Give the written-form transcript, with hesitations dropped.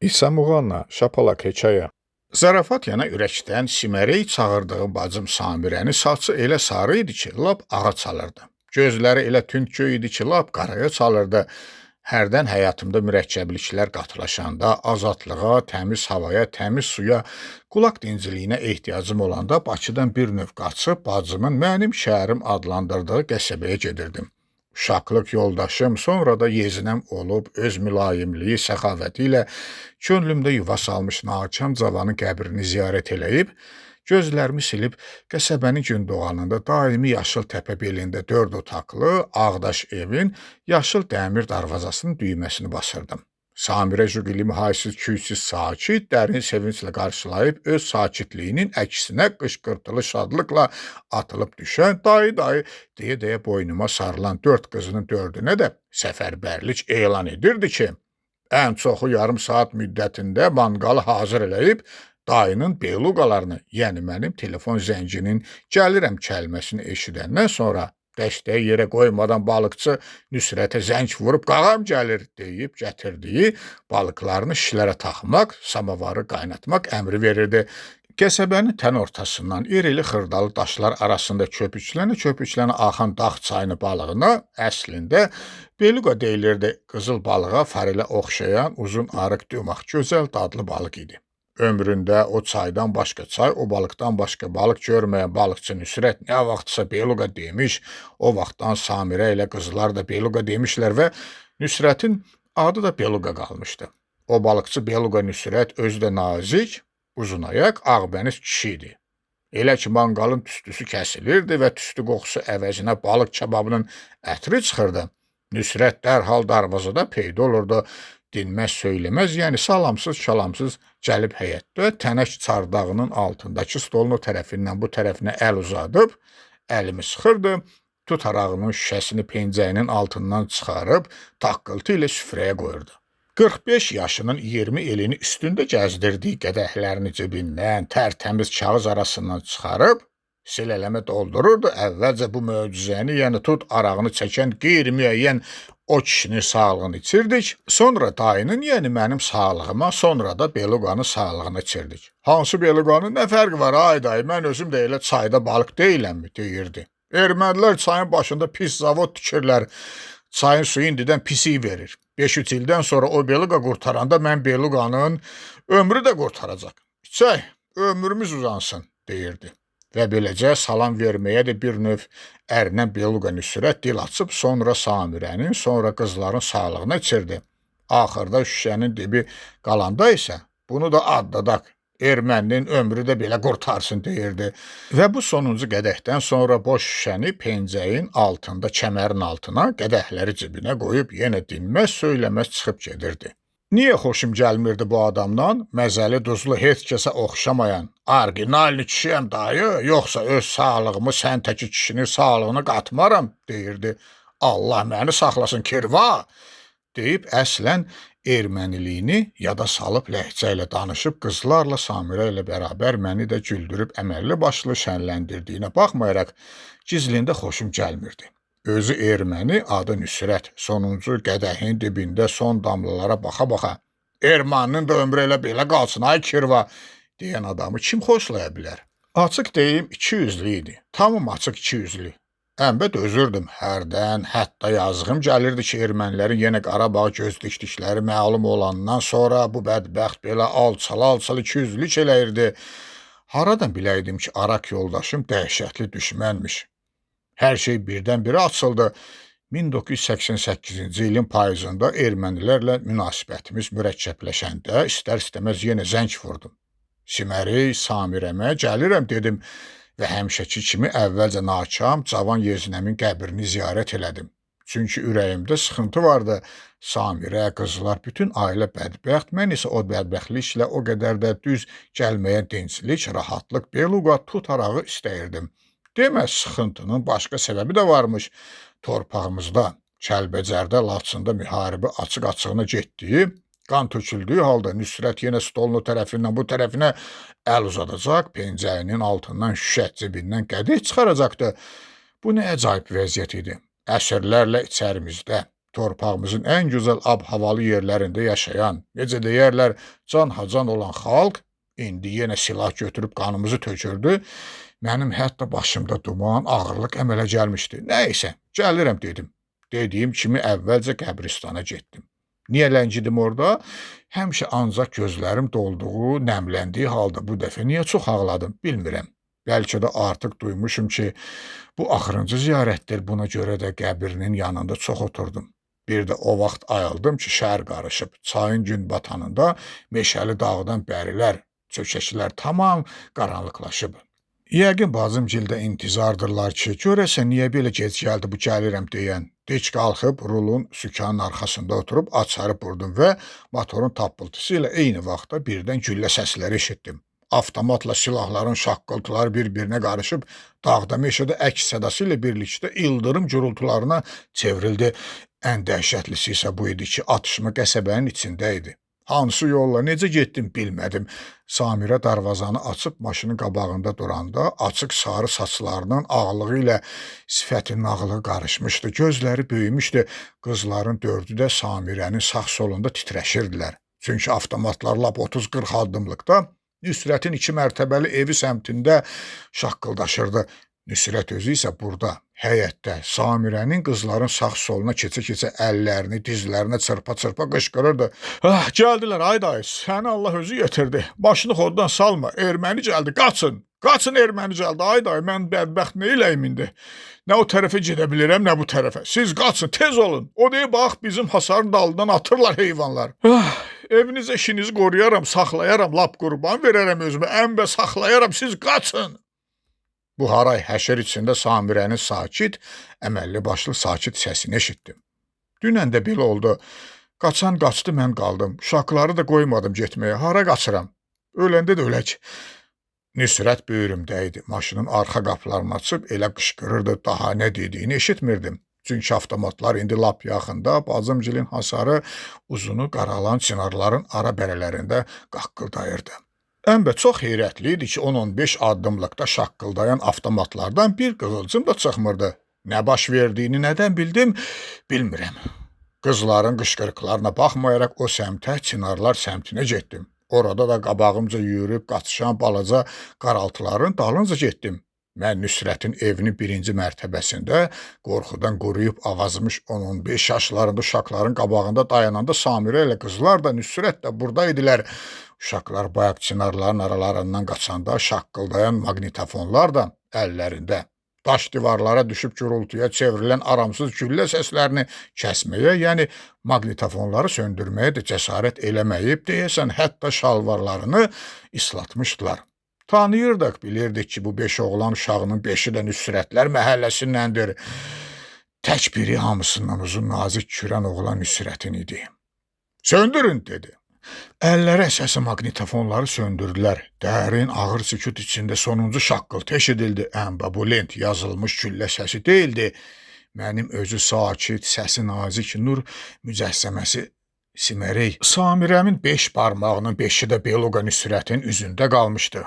İsa Muğanla şapalaq hekayə. Zarafat yana ürəkdən Simərey çağırdığı bacım Samirəni saçı elə sarı idi ki, lap ağa çalırdı. Gözləri elə tünd göy idi ki, lap qaraya çalırdı. Hərdən həyatımda mürəkkəbliklər qatılaşanda, azadlığa, təmiz havaya, təmiz suya, qulaq dinciliyinə ehtiyacım olanda Bakıdan bir növ qaçıb bacımın mənim şəhərim adlandırdığı qəsəbəyə gedirdim. Uşaqlıq yoldaşım, sonra da yezinəm olub, öz mülayimliyi, səxavəti ilə könlümdə yuva salmış nakam cavanın qəbrini ziyarət eləyib, gözlərimi silib, qəsəbənin gün doğanında daimi yaşıl təpə belində 4 otaqlı, ağdaş evin yaşıl dəmir darvazasının düyməsini basırdım. Samirə Jüqili mühaysiz, küysiz, sakit, dərin sevinclə qarşılayıb, öz sakitliyinin əksinə qışqırtılı şadlıqla atılıb düşən, dayı, deyə boynuma sarılan 4 qızının 4-ünə də səfərbərlik elan edirdi ki, ən çoxu yarım saat müddətində manqalı hazır eləyib, dayının beluqalarını, yəni mənim telefon zənginin gəlirəm kəlməsini eşidəndən sonra dəstəyi yerə qoymadan balıqçı Nüsrətə zəng vurub qağam gəlir deyib gətirdiyi balıqlarını şişlərə taxmaq, samavarı qaynatmaq əmri verirdi. Qəsəbənin tən ortasından irili xırdalı daşlar arasında köpüklənə axan dağ çayını balığına əslində beluqa deyilirdi. Qızıl balığa farilə oxşayan uzun arıq dümaq gözəl dadlı balıq idi. Ömründə o çaydan başqa çay, o balıqdan başqa balıq görməyən balıqçı Nüsrət nə vaxtsa beluqa demiş, o vaxtdan Samirə ilə qızlar da beluqa demişlər və Nüsrətin adı da beluqa qalmışdı. O balıqçı beluqa Nüsrət özü də nazik, uzunayaq, ağbəniz kişi idi. Elə ki, manqalın tüstüsü kəsilirdi və tüstü qoxusu əvəzinə balıq kababının ətri çıxırdı. Nüsrət dərhal darvazada peyda olurdu. Dinməz söyləməz, yəni salamsız şalamsız gəlib həyətdə tənək çardağının altındakı stolun o tərəfindən bu tərəfinə əl uzadıb, əlimi sıxırdı, tutarağının şüşəsini pencəyinin altından çıxarıb, taqqıltı ilə süfrəyə qoyurdu. 45 yaşının 20 elini üstündə gəzdirdiyi qədəhlərini cibindən tərtəmiz kağız arasından çıxarıb, silələmə doldururdu. Əvvəlcə bu möcüzəni, yəni tut arağını çəkən qeyri-müəyyən o kişinin sağlığını içirdik. Sonra dayının, yəni mənim sağlığıma, sonra da beluqanın sağlığını içirdik. Hansı beluqanın nə fərqi var ay dayı, mən özüm də elə çayda balıq deyiləmmi, deyirdi. Ermənilər çayın başında pis zavod tikirlər, çayın suyu indidən pisi verir. 5-3 ildən sonra o beluqa qurtaranda mən beluqanın ömrü də qurtaracaq. İçək, ömrümüz uzansın, deyirdi. Və beləcə salam verməyə də bir növ ərinə beluqa Nüsrət dil açıb, sonra Samirənin, sonra qızların sağlığına içirdi. Axırda şüşənin dibi qalanda isə bunu da adladaq, erməninin ömrü də belə qurtarsın deyirdi. Və bu sonuncu qədəhdən sonra boş şüşəni pencəyin altında, kəmərin altına, qədəhləri cibinə qoyub yenə dinməz, söyləməz çıxıb gedirdi. Niyə xoşum gəlmirdi bu adamdan? Məzəli, duzlu, heç kəsə oxşamayan, orijinalni kişiyəm dayı, yoxsa öz sağlığımı sən təki kişinin sağlığını qatmaram, deyirdi. Allah məni saxlasın kirva, deyib əslən erməniliyini yada salıb ləhcə ilə danışıb qızlarla Samirə ilə bərabər məni də güldürüb əməlli başlı şənləndirdiyinə baxmayaraq gizlində xoşum gəlmirdi. Özü erməni, adı Nüsrət, sonuncu qədəhin dibində son damlalara baxa-baxa, ermanının da ömrü elə belə qalsın, ay kirva, deyən adamı kim xoşlaya bilər? Açıq deyim, 200'lü idi, tamam açıq 200'lü. Ənbə dözürdüm hərdən, hətta yazığım gəlirdi ki, ermənilərin yenə Qarabağ göz dikdikləri məlum olandan sonra bu bədbəxt belə alçal 200'lük eləyirdi. Haradan biləydim ki, Arak yoldaşım dəhşətli düşmənmiş. Hər şey birdən-birə açıldı. 1988-ci ilin payızında ermənilərlə münasibətimiz mürəkkəbləşəndə istər-istəməz yenə zəng vurdum. Simərey, Samirəmə gəlirəm dedim və həmişəki kimi əvvəlcə nakam cavan yeznəmin qəbrini ziyarət elədim. Çünki ürəyimdə sıxıntı vardı. Samirə, qızlar, bütün ailə bədbəxt, mən isə o bədbəxtliklə o qədər də düz gəlməyən dinclik, rahatlıq, beluqa tutarağı istəyirdim. Deməz, sıxıntının başqa səbəbi də varmış. Torpağımızda, Kəlbəcərdə, Laçında müharibə açıq-açığına getdiyi, qan töküldüyü halda Nüsrət yenə stolun o tərəfindən bu tərəfinə əl uzadacaq, pencəyinin altından şüşə cibindən qədih çıxaracaqdı. Bu nə əcaib vəziyyət idi. Əsrlərlə içərimizdə, torpağımızın ən gözəl ab-havalı yerlərində yaşayan, necə deyərlər, can-hacan olan xalq indi yenə silah götürüb qanımızı tökürdü. Mənim hətta başımda duman, ağırlıq əmələ gəlmişdi. Nəysə, gəlirəm dedim. Dediyim kimi əvvəlcə qəbristana getdim. Niyə ləngidim orada? Həmişə ancaq gözlərim dolduğu, nəmləndiyi halda bu dəfə niyə çox ağladım, bilmirəm. Bəlkə də artıq duymuşum ki, bu axırıncı ziyarətdir, buna görə də qəbrinin yanında çox oturdum. Bir də o vaxt ayıldım ki, şəhər qarışıb, çayın gün batanında meşəli dağdan bərilər, çökəklər tamam qaranlıqlaşıb. Yəqin bacımgildə intizardırlar ki, görəsən niyə belə gec gəldi bu gəlirəm deyən. Dik qalxıb rulun sükanın arxasında oturub açarı vurdum və motorun tappıltısı ilə eyni vaxtda birdən güllə səsləri eşitdim. Avtomatla silahların şaqqıltıları bir-birinə qarışıb dağda meşədə əks sədası ilə birlikdə ildırım gürültülarına çevrildi. Ən dəhşətlisi isə bu idi ki, atışma qəsəbənin içində idi. Hansı yolla necə getdim bilmədim. Samirə darvazanı açıb maşının qabağında duranda açıq sarı saçlarının ağlığı ilə sifətinin ağlığı qarışmışdı. Gözləri böyümüşdü. Qızların dördü də Samirənin sağ solunda titrəşirdilər. Çünki avtomatlar lap 30-40 addımlıqda Nüsrətin 2 mərtəbəli evi səmtində şaqqıldaşırdı. Nüsrət özü isə burada, həyətdə, Samirənin qızların sağ soluna keçə-keçə əllərini, dizlərinə çırpa-çırpa qışqırırdı. Ah, gəldilər, ay dayı, səni Allah özü yetirdi. Başını xoddan salma, erməni gəldi, qaçın. Qaçın, erməni gəldi, ay dayı, mən bədbəxt nə eləyim indi? Nə o tərəfə gedə bilirəm, nə bu tərəfə. Siz qaçın, tez olun. O deyib, bax, bizim hasarın dalından atırlar heyvanlar. Ah, eviniz eşinizi qoruyaram, saxlayaram, lap qurban verərəm özümə, əmbə saxlayaram, siz qaçın. Bu haray həşər içində Samirənin sakit, əməlli başlı sakit səsini eşitdim. Dünən də belə oldu. Qaçan qaçdı, mən qaldım. Uşaqları da qoymadım getməyə. Hara qaçıram? Öləndə də ölək. Nüsrət böyrümdə idi. Maşının arxa qapılarını açıb elə qışqırırdı, daha nə dediyini eşitmirdim. Çünki avtomatlar indi lap yaxında, bacımgilin hasarı uzunu qaralan çinarların ara bərələrində qaqqıldayırdı. Ənbə çox heyrətli idi ki, 10-15 addımlıqda şaqqıldayan avtomatlardan bir qığılcım da çıxmırdı. Nə baş verdiyini nədən bildim, bilmirəm. Qızların qışqırıqlarına baxmayaraq o səmtə, çinarlar səmtinə getdim. Orada da qabağımca yürüyüb qaçışan balaca qaraltıların dalınca getdim. Mən Nüsrətin evinin 1-ci mərtəbəsində qorxudan quruyub avazımış 10-15 yaşlarında uşaqların qabağında dayananda Samirə ilə qızlar da Nüsrət də burada idilər. Uşaqlar bayaq çinarların aralarından qaçanda şaqqıldayan maqnitofonlar da əllərində. Daş divarlara düşüb gürültüyə çevrilən aramsız güllə səslərini kəsməyə, yəni maqnitofonları söndürməyə də cəsarət eləməyib, deyəsən hətta şalvarlarını islatmışdılar. Tanıyırdıq, bilirdik ki, bu 5 oğlan uşağının 5-i də Nüsrətlər məhəlləsindəndir. Tək biri hamısından uzun nazik kürən oğlan Nüsrətin idi. Söndürün, dedi. Əllərə səsi maqnitofonları söndürdülər. Dərin, ağır sükut içində sonuncu şaqqıltı eşidildi. Ənbə bu lent yazılmış güllə səsi deyildi. Mənim özü sakit, səsi nazik nur mücəssəməsi Simerey. Samirəmin 5 barmağının 5-i də Beluqa Nüsrətin üzündə qalmışdı.